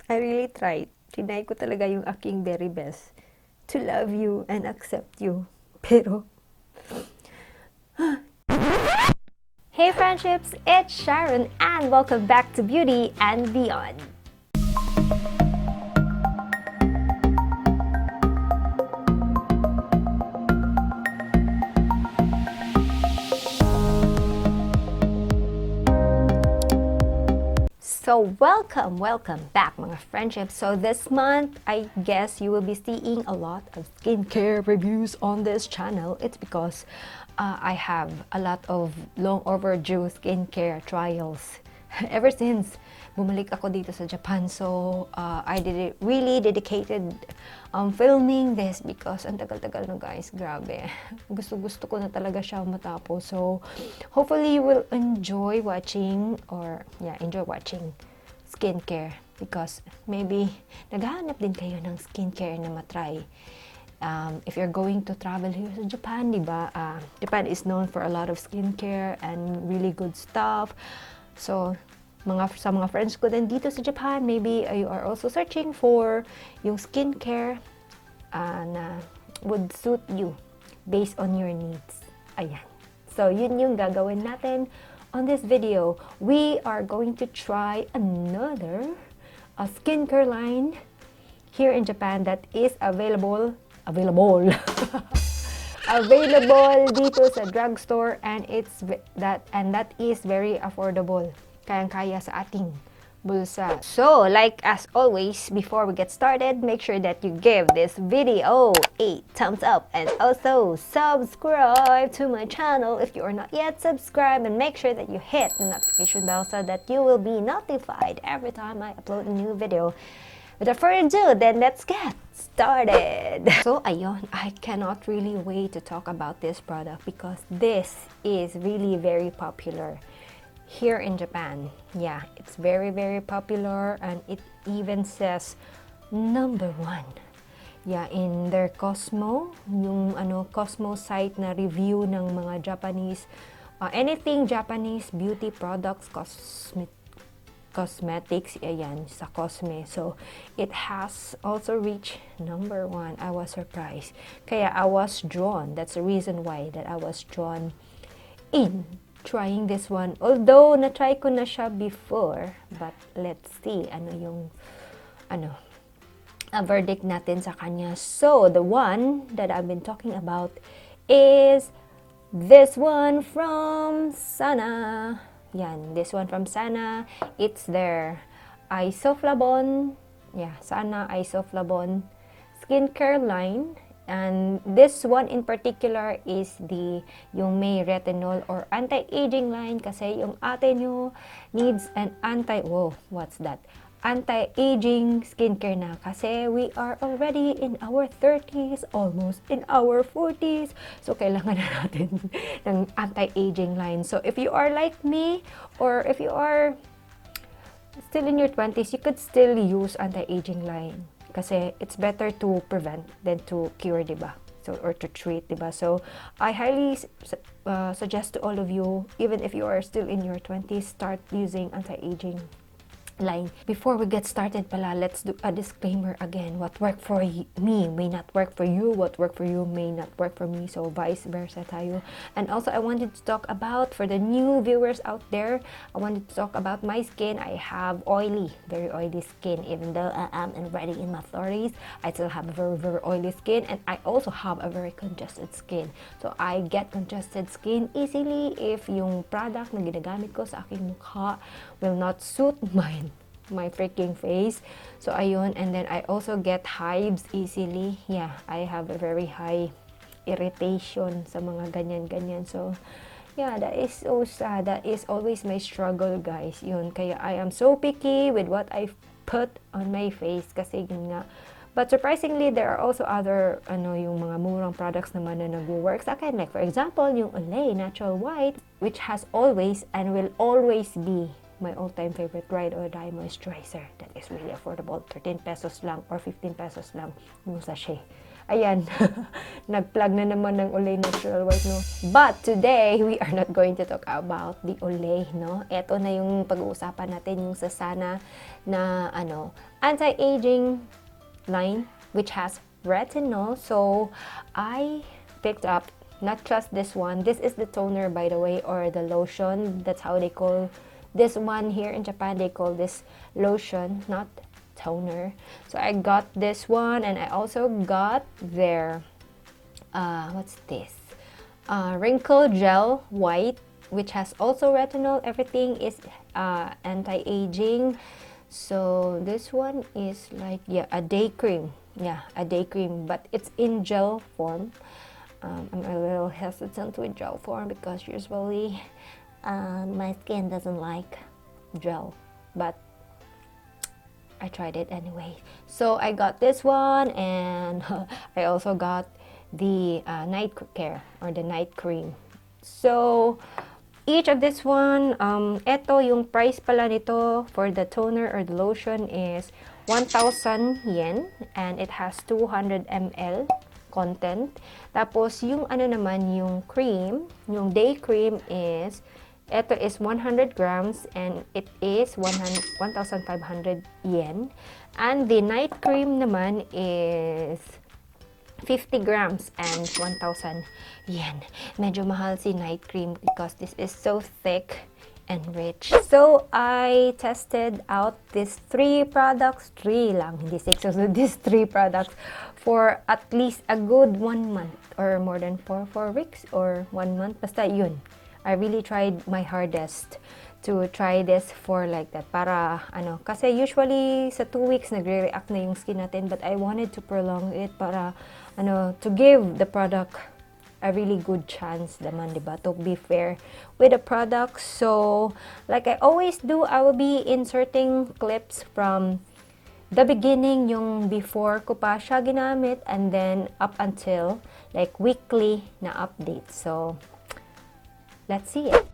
I really tried. Trinay ko talaga yung aking very best to love you and accept you. Pero, hey friendships, it's Sharon and welcome back to Beauty and Beyond. So welcome back mga friendships. So this month, I guess you will be seeing a lot of skincare reviews on this channel. It's because I have a lot of long overdue skincare trials ever since bumalik ako dito sa Japan. So I really dedicated filming this because ang tagal-tagal na guys, grabe. Gusto ko na talaga siya matapos. So hopefully you will enjoy watching skincare because maybe naghahanap din kayo ng skincare na matry. If you're going to travel here sa Japan, diba? Japan is known for a lot of skincare and really good stuff. So sa mga friends ko din dito sa Japan, maybe you are also searching for yung skincare na would suit you based on your needs. Ayan. So, yun yung gagawin natin on this video. We are going to try another skincare line here in Japan that is available dito sa drugstore, and that is very affordable. Kayang-kaya sa ating bulsa. So, like as always, before we get started, make sure that you give this video a thumbs up and also subscribe to my channel if you are not yet subscribed, and make sure that you hit the notification bell so that you will be notified every time I upload a new video. Without further ado, then let's get started. So, ayun, I cannot really wait to talk about this product because this is really very popular here in Japan. Yeah, it's very popular, and it even says #1. Yeah, in their Cosmo, yung Cosmo site na review ng mga Japanese, anything Japanese beauty products, cosmetics, ayan, sa Cosme. So, it has also reached #1. I was surprised. Kaya I was drawn. That's the reason why that I was drawn in trying this one. Although, na-try ko na siya before, but let's see a verdict natin sa kanya. So, the one that I've been talking about is this one from Sana. Yan, this one from Sana. It's their Isoflavon. Yeah, Sana Isoflavon skincare line. And this one in particular is yung may retinol or anti-aging line, kasi yung ate nyo needs an anti-aging skincare na, kasi we are already in our 30s, almost in our 40s. So, kailangan na natin ng anti-aging line. So, if you are like me, or if you are still in your 20s, you could still use anti-aging line. Kasi it's better to prevent than to cure, diba? So, or to treat, diba? So, I highly suggest to all of you, even if you are still in your 20s, start using anti-aging line. Before we get started pala, let's do a disclaimer again. What worked for me may not work for you. What worked for you may not work for me. So, vice versa tayo. And also, I wanted to talk about, for the new viewers out there, I wanted to talk about my skin. I have very oily skin. Even though I am already in my 30s, I still have a very oily skin. And I also have a very congested skin. So, I get congested skin easily if yung product na ginagamit ko sa aking mukha will not suit my freaking face. So, ayun. And then, I also get hives easily. Yeah, I have a very high irritation sa mga ganyan. So, yeah, that is so sad. That is always my struggle, guys. Yun. Kaya, I am so picky with what I put on my face. Kasi, yun nga. But surprisingly, there are also other, yung mga murang products naman na nag-work sa akin. Like, for example, yung Olay Natural White, which has always and will always be my all-time favorite ride or die moisturizer. That is really affordable. 13 pesos lang or 15 pesos lang yung sachet. Ayan, nag-plug na naman ng Olay Natural White, no? But today, we are not going to talk about the Olay, no? Ito na yung pag-uusapan natin, yung sa Sana na, anti-aging line which has retinol. So I picked up not just this one. This is the toner, by the way, or the lotion. That's how they call this one here in Japan. They call this lotion, not toner. So I got this one, and I also got their what's this? Wrinkle gel white, which has also retinol. Everything is anti-aging. So this one is like, yeah, a day cream. Yeah, a day cream, but it's in gel form. I'm a little hesitant with gel form because usually my skin doesn't like gel, but I tried it anyway. So I got this one, and I also got the night care or the night cream. So each of this one, eto yung price pala nito for the toner or the lotion is 1,000 yen, and it has 200 ml content. Tapos yung ano naman, yung cream, yung day cream is, eto is 100 grams and it is 1,500 yen. And the night cream naman is 50 grams and 1,000 yen. Medyo mahal si night cream because this is so thick and rich. So I tested out these 3 products, 3 lang, hindi 6. So these 3 products for at least a good 1 month or more than 4 weeks or 1 month. Basta yun. I really tried my hardest to try this for like that. Para ano, kasi usually sa 2 weeks nagre-react na yung skin natin, but I wanted to prolong it para ano, to give the product a really good chance naman, diba? To be fair with the product. So, like I always do, I will be inserting clips from the beginning, yung before ko pa siya ginamit, and then up until like weekly na update. So, let's see it.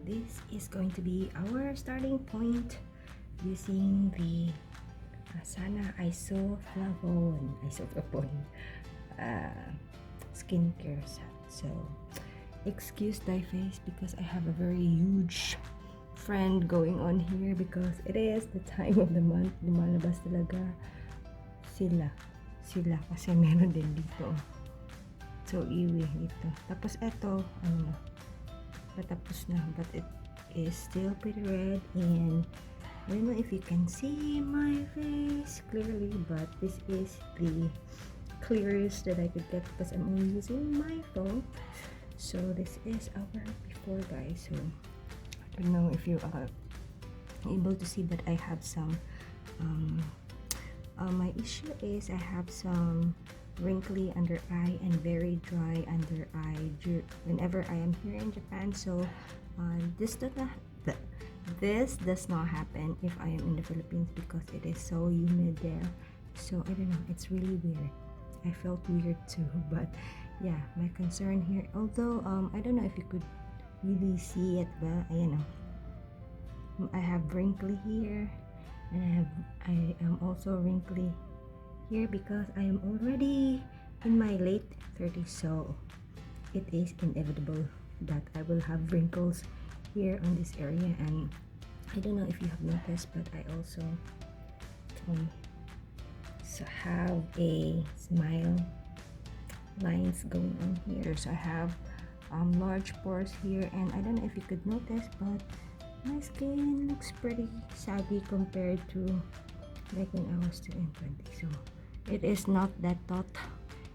This is going to be our starting point using the Sana Isoflavon skincare set. So, excuse my face because I have a very huge friend going on here because it is the time of the month. Lumalabas talaga sila kasi meron din dito. So, iwi ito. Tapos ito, ano na, patapos na, but it is still pretty red, and I don't know if you can see my face clearly, but this is the clearest that I could get because I'm only using my phone. So this is our before, guys. So I don't know if you are able to see, but I have some my issue is I have some wrinkly under eye and very dry under eye whenever I am here in Japan. So this does not happen if I am in the Philippines because it is so humid there. So I don't know, it's really weird. I felt weird too, but yeah, my concern here, although I don't know if you could really see it well, you know, I have wrinkly here, and I am also wrinkly here because I am already in my late 30s, so it is inevitable that I will have wrinkles here on this area. And I don't know if you have noticed, but I also have a smile lines going on here. So I have large pores here, and I don't know if you could notice, but my skin looks pretty saggy compared to like when I was still in 20. So it is not that taut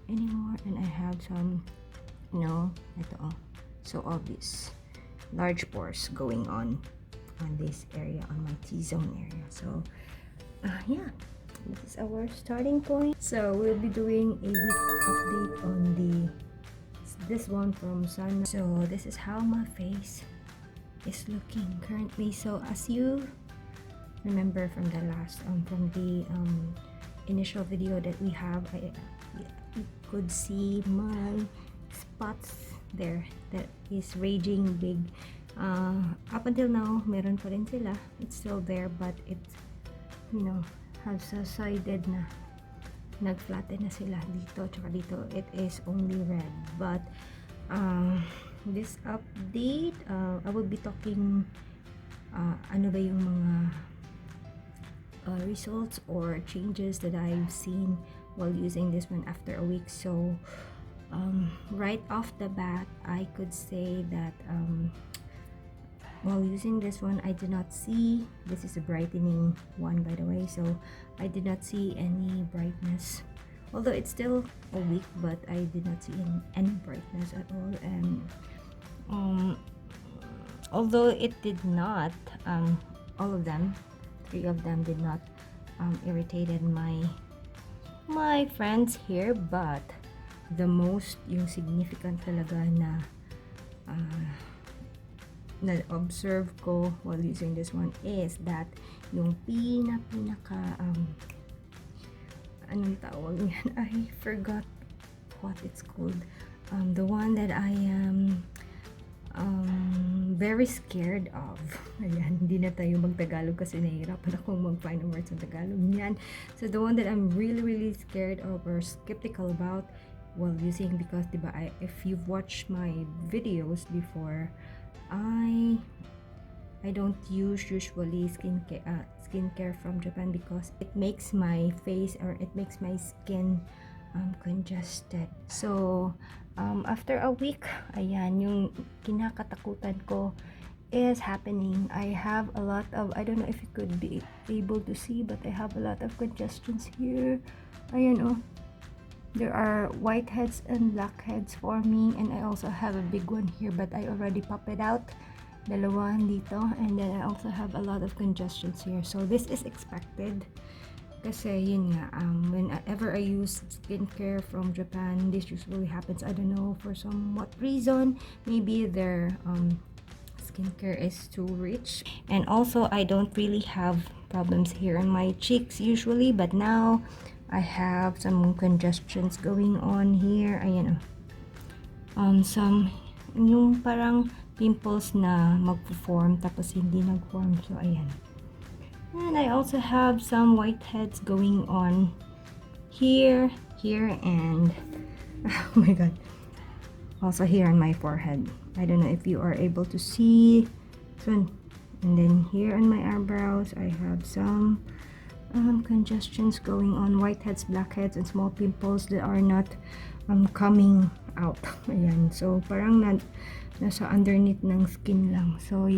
anymore, and I have some, you know, ito, so obvious large pores going on this area, on my T-zone area. So yeah, this is our starting point. So we'll be doing a week update on this one from Sana. So this is how my face is looking currently. So as you remember from the last from the initial video that we have, you could see my spots there that is raging big. Up until now, meron pa rin sila. It's still there, but it's, you know, has subsided na. Nag-flatten na sila dito, tsaka dito. It is only red. But this update, I will be talking ano ba yung mga results or changes that I've seen while using this one after a week. So right off the bat, I could say that while using this one, I did not see, this is a brightening one by the way, so I did not see any brightness, although it's still a week, but I did not see any brightness at all. And although it did not, all of them, 3 of them did not irritated my friends here, but the most, yung significant talaga na na-observe ko while using this one is that yung pinaka anong tawag yan? I forgot what it's called. The one that I am very scared of. Ayan, hindi na tayo mag-Tagalog kasi nahihirapan akong mag-find words in Tagalog niyan. So the one that I'm really scared of or skeptical about while using, because diba, if you've watched my videos before, I don't use usually skincare from Japan because it makes my face or it makes my skin congested. So after a week, ayan, yung kinakatakutan ko is happening. I have a lot of, I don't know if you could be able to see, but I have a lot of congestions here. Ayan, oh. There are whiteheads and blackheads forming, and I also have a big one here, but I already popped it out. Dalawa dito, and then I also have a lot of congestions here. So this is expected. Kasi yun nga, whenever I use skincare from Japan, this usually happens. I don't know, for some what reason. Maybe their skincare is too rich. And also, I don't really have problems here in my cheeks usually, but now I have some congestions going on here. Ayan, some yung parang pimples na magpo-form tapos hindi nag-form. So ayan. And I also have some whiteheads going on here, and oh my god, also here on my forehead. I don't know if you are able to see this one. And then here on my eyebrows, I have some congestions going on, whiteheads, blackheads, and small pimples that are not coming out. Ayan, so parang nasa underneath ng skin lang. So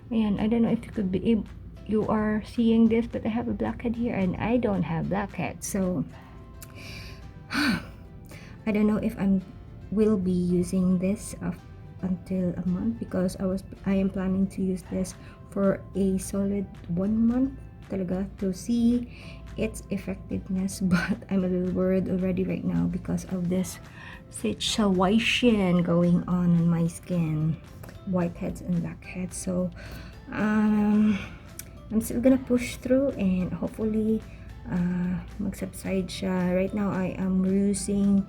ayan, I don't know if you could be able, you are seeing this, but I have a blackhead here and I don't have blackheads. So I don't know if will be using this until a month, because I am planning to use this for a solid 1 month talaga to see its effectiveness. But I'm a little worried already right now because of this situation going on in my skin, whiteheads and blackheads. So I'm still gonna push through and hopefully mag-subside siya. Right now I am using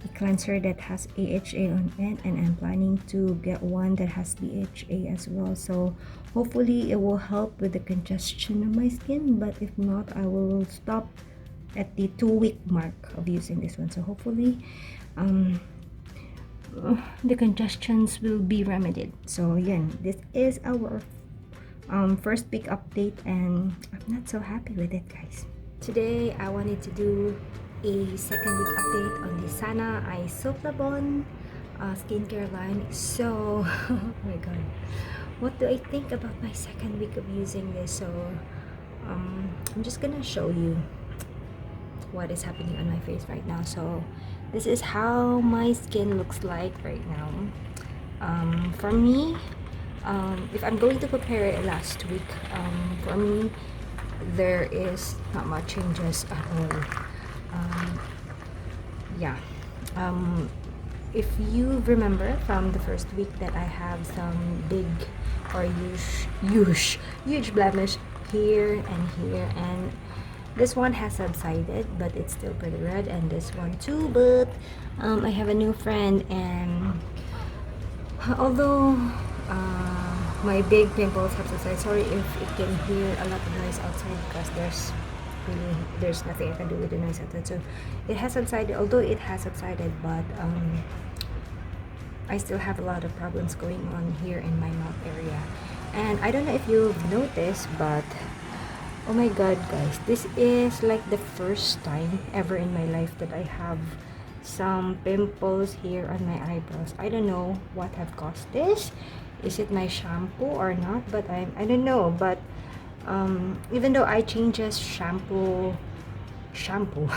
a cleanser that has AHA on it, and I'm planning to get one that has BHA as well. So hopefully it will help with the congestion of my skin, but if not, I will stop at the 2-week mark of using this one. So hopefully the congestions will be remedied. So again, this is our first big update, and I'm not so happy with it, guys. Today I wanted to do a second week update on the Sana Isoflavon skincare line. So oh my god, what do I think about my second week of using this? So I'm just gonna show you what is happening on my face right now. So this is how my skin looks like right now. For me, if I'm going to compare it last week, for me there is not much changes at all. If you remember from the first week that I have some big or huge blemish here and here, and this one has subsided but it's still pretty red, and this one too, but I have a new friend, and although my big pimples have subsided, sorry if it can hear a lot of noise outside because there's nothing I can do with the noise outside. So it has subsided, although it has subsided, but I still have a lot of problems going on here in my mouth area. And I don't know if you've noticed, but Oh my god, guys, this is like the first time ever in my life that I have some pimples here on my eyebrows. I don't know what have caused this. Is it my shampoo or not? But I don't know. But even though I changes shampoo shampoo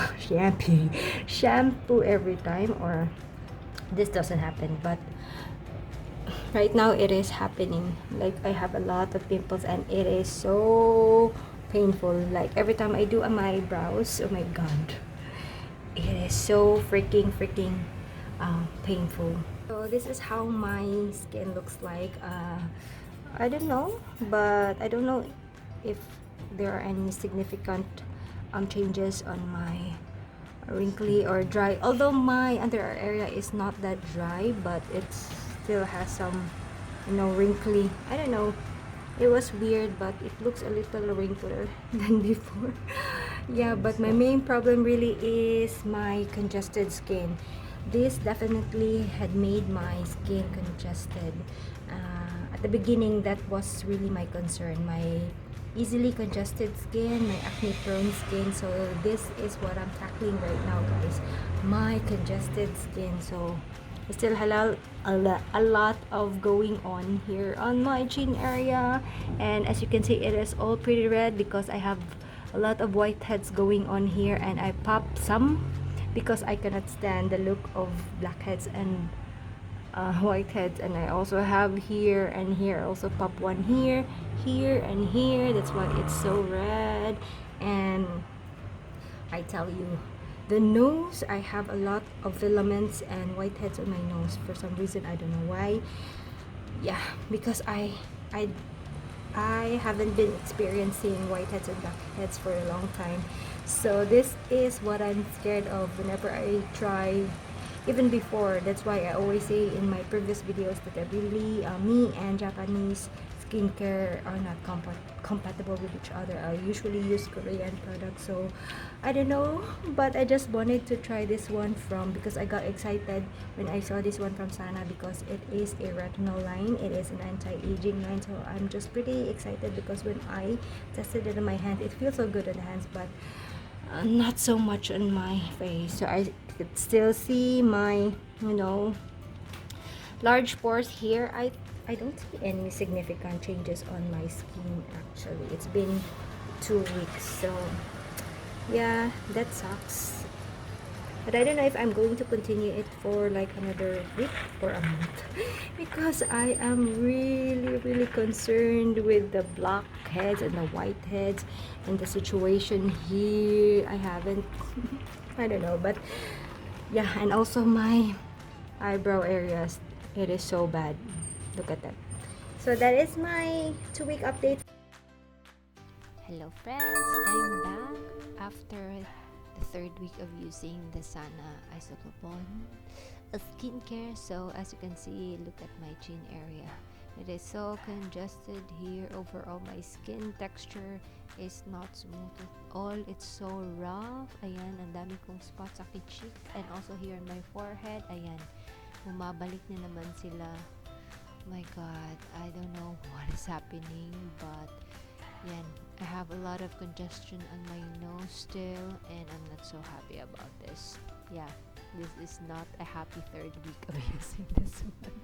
every time, or this doesn't happen, but right now it is happening. Like, I have a lot of pimples and it is so painful. Like, every time I do my eyebrows, oh my god, it is so freaking painful. So this is how my skin looks like. I don't know, but I don't know if there are any significant changes on my wrinkly or dry, although my under area is not that dry, but it still has some, you know, wrinkly. I don't know, it was weird, but it looks a little wrinkler than before. Yeah, but my main problem really is my congested skin. This definitely had made my skin congested. At the beginning, that was really my concern, my easily congested skin, my acne prone skin. So this is what I'm tackling right now, guys, my congested skin. So I still have a lot of going on here on my chin area, and as you can see, it is all pretty red because I have a lot of whiteheads going on here, and I popped some because I cannot stand the look of blackheads and whiteheads. And I also have here and here, I also pop one here, here and here. That's why it's so red. And I tell you, the nose, I have a lot of filaments and whiteheads on my nose for some reason. I don't know why. Yeah, because I haven't been experiencing whiteheads and blackheads for a long time. So this is what I'm scared of whenever I try, even before. That's why I always say in my previous videos that I really, me and Japanese skincare are not compatible with each other. I usually use Korean products, so I don't know, but I just wanted to try this one because I got excited when I saw this one from Sana, because it is a retinol line, it is an anti-aging line. So I'm just pretty excited because when I tested it on my hand, it feels so good on the hands, but not so much on my face. So I could still see my, you know, large pores here. I don't see any significant changes on my skin. Actually, it's been 2 weeks, so yeah, that sucks. But I don't know if I'm going to continue it for like another week or a month because I am really concerned with the blackheads and the whiteheads and the situation here. I haven't I don't know, but yeah. And also my eyebrow areas, it is so bad. Look at that. So that is my 2-week update. Hello friends, I'm back after the 3rd week of using the Sana Isoflavon skincare. So as you can see, look at my chin area. It is so congested here. Overall, my skin texture is not smooth at all. It's so rough. Ayan, ang dami kong spots sa cheek, and also here on my forehead. Ayan, bumabalik na naman sila. My god, I don't know what is happening, but yan, I have a lot of congestion on my nose still, and I'm not so happy about this. Yeah, this is not a happy 3rd week of using this one.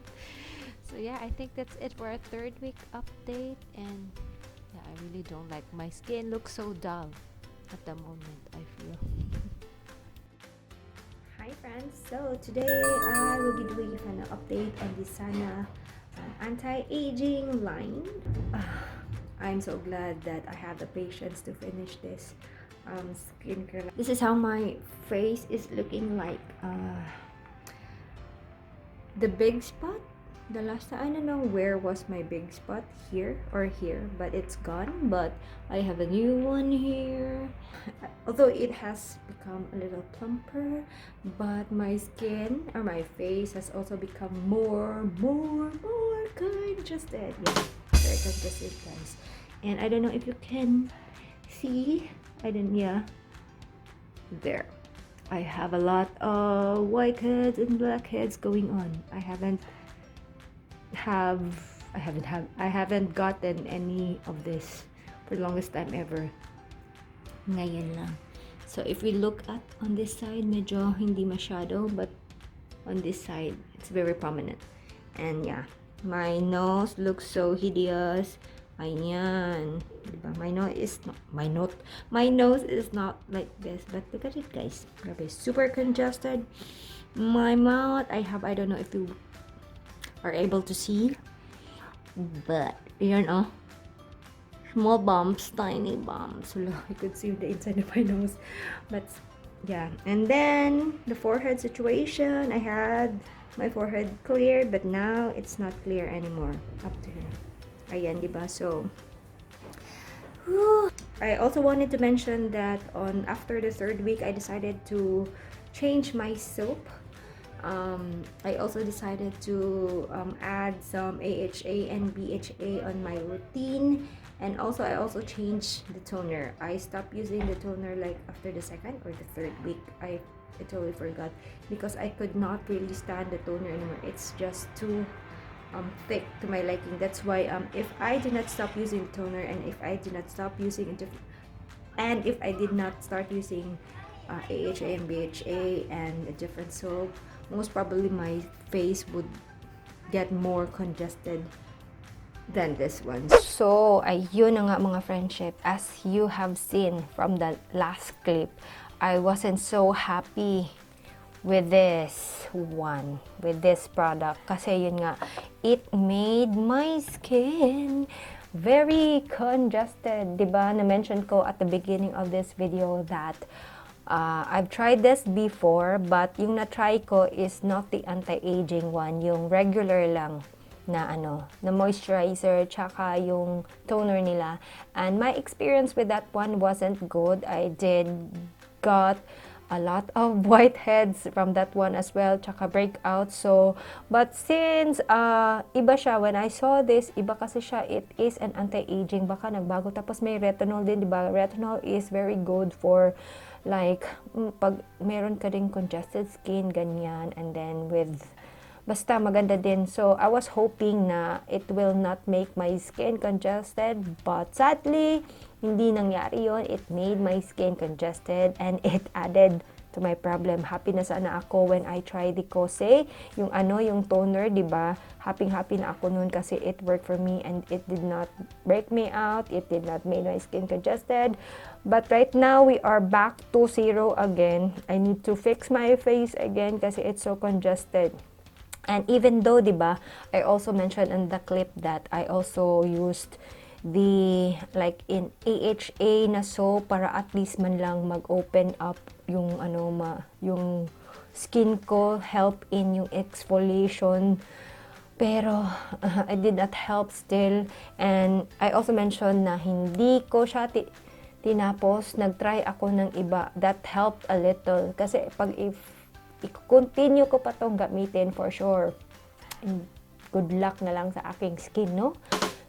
So yeah, I think that's it for our 3rd week update. And yeah, I really don't like, my skin looks so dull at the moment, I feel. Hi friends, so today I will be doing an update on the Sana anti-aging line. I'm so glad that I have the patience to finish this skincare. This is how my face is looking like. The big spot, the last time, I don't know where was my big spot, here or here, but it's gone. But I have a new one here. Although it has become a little plumper, but my skin or my face has also become more congested. Yeah, very congested, guys. And I don't know if you can see. Yeah, there. I have a lot of whiteheads and blackheads going on. I haven't gotten any of this for the longest time ever. Ngayon lang. So, if we look at on this side, medyo hindi masyado, but on this side, it's very prominent. And yeah, my nose looks so hideous. Ayan. Diba? My nose is not like this, but look at it, guys. Grabe, super congested. My mouth, I don't know if you are able to see, but you know, small bumps, tiny bumps. Hello, I could see the inside of my nose. But yeah, and then the forehead situation, I had my forehead cleared, but now it's not clear anymore. Up to here. Ayan, diba? So, whew. I also wanted to mention that after the 3rd week, I decided to change my soap. I also decided to add some AHA and BHA on my routine, and also I also changed the toner. I stopped using the toner like after the 2nd or the 3rd week. I totally forgot because I could not really stand the toner anymore. It's just too thick to my liking. That's why if I do not stop using toner, and if I do not stop using it, and if I did not start using AHA and BHA and a different soap, most probably my face would get more congested than this one. So, ayun na nga mga friendship. As you have seen from the last clip, I wasn't so happy with this one, with this product. Kasi yun nga, it made my skin very congested. Diba? Na-mention ko at the beginning of this video that I've tried this before, but yung na-try ko is not the anti-aging one, yung regular lang na na moisturizer, tsaka yung toner nila. And my experience with that one wasn't good. I did got a lot of whiteheads from that one as well, tsaka breakouts. So, but since iba siya, when I saw this, iba kasi siya, it is an anti-aging, baka nagbago. Tapos may retinol din, diba? Retinol is very good for like, pag meron ka ding congested skin, ganyan, and then with, basta maganda din. So, I was hoping na it will not make my skin congested, but sadly, hindi nangyari yon. It made my skin congested, and it added to my problem. Happy na sana ako when I tried the Kose, yung yung toner, diba? Happy na ako noon kasi it worked for me, and it did not break me out. It did not make my skin congested. But right now, we are back to 0 again. I need to fix my face again kasi it's so congested. And even though, diba, I also mentioned in the clip that I also used the like in AHA na soap para at least man lang mag-open up yung yung skin ko, help in yung exfoliation. Pero it did not help still. And I also mentioned na hindi ko siya tinapos, nag-try ako ng iba. That helped a little. Kasi pag i-continue ko pa tong gamitin, for sure, good luck na lang sa aking skin, no?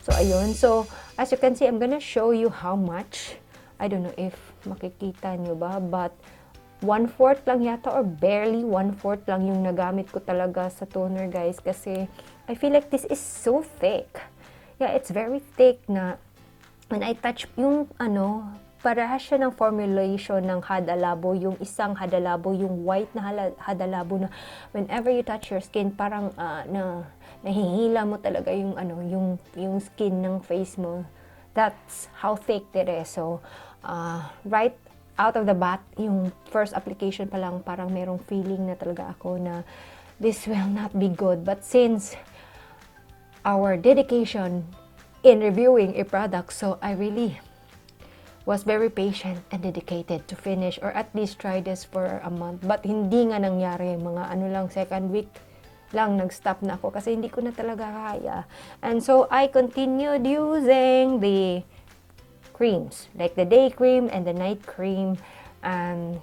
So, ayun. So, as you can see, I'm gonna show you how much. I don't know if makikita nyo ba, but 1/4 lang yata, or barely 1/4 lang yung nagamit ko talaga sa toner, guys. Kasi, I feel like this is so thick. Yeah, it's very thick na when I touch yung parehas siya ng formulation ng hadalabo, yung isang hadalabo, yung white na hadalabo na whenever you touch your skin, parang nahihila mo talaga yung yung skin ng face mo. That's how thick it is. So, right out of the bat, yung first application pa lang, parang merong feeling na talaga ako na this will not be good. But since our dedication in reviewing a product, so I really was very patient and dedicated to finish or at least try this for a month. But hindi nga nangyari, mga lang, 2nd week lang nag-stop na ako kasi hindi ko na talaga kaya. And so I continued using the creams, like the day cream and the night cream. And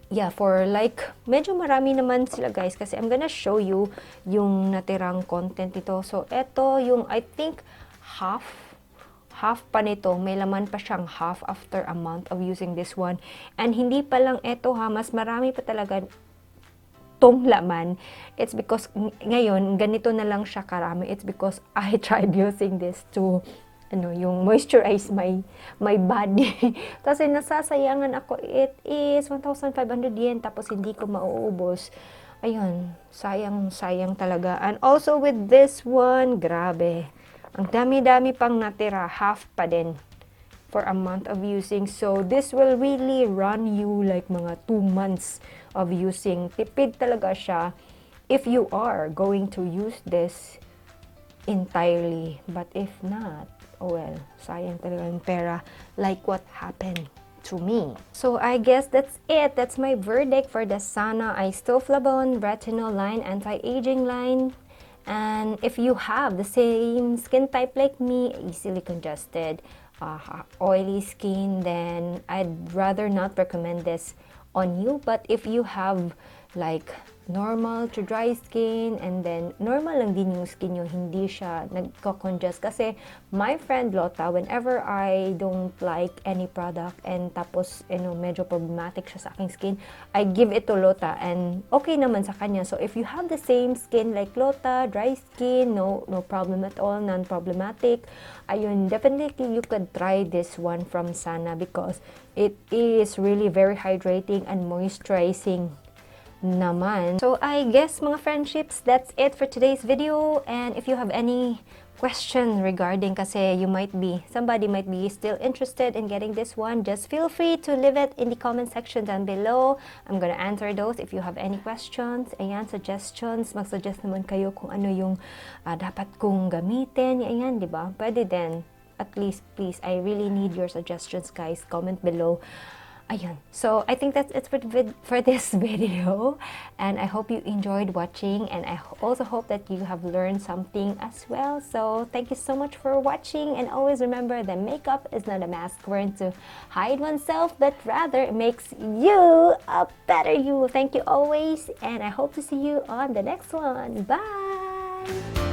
yeah, for like, medyo marami naman sila, guys, kasi I'm gonna show you yung natirang content nito. So eto yung, I think, half pa nito, may laman pa siyang half after a month of using this one. And hindi pa lang eto ha, mas marami pa talaga tong laman. It's because ngayon, ganito na lang siya karami. It's because I tried using this to yung moisturize my body. Kasi nasasayangan ako. It is 1,500 yen tapos hindi ko mauubos. Ayun, sayang talaga. And also with this one, grabe. Ang dami-dami pang natira, half pa din for a month of using. So this will really run you like mga 2 months of using. Tipid talaga siya if you are going to use this entirely. But if not, oh well, sayang talaga yung pera, like what happened to me. So I guess that's it. That's my verdict for the Sana Isoflavon Retinol line, anti-aging line. And if you have the same skin type like me, easily congested, oily skin, then I'd rather not recommend this on you. But if you have like normal to dry skin, and then normal lang din yung skin nyo, hindi siya nagko-congest. Kasi my friend Lota, whenever I don't like any product and tapos medyo problematic siya sa aking skin, I give it to Lota and okay naman sa kanya. So if you have the same skin like Lota, dry skin, no problem at all, non-problematic, ayun, definitely you could try this one from Sana because it is really very hydrating and moisturizing naman. So I guess mga friendships, that's it for today's video. And if you have any question regarding, kasi somebody might be still interested in getting this one, just feel free to leave it in the comment section down below. I'm gonna answer those if you have any questions. Ayan, suggestions, mag-suggest naman kayo kung ano yung dapat kong gamitin. Ayan, di ba? Pwede din. At least, please, I really need your suggestions, guys. Comment below. Ayun. So I think that's it for this video, and I hope you enjoyed watching, and I also hope that you have learned something as well. So thank you so much for watching, and always remember that makeup is not a mask worn to hide oneself, but rather it makes you a better you. Thank you always, and I hope to see you on the next one. Bye!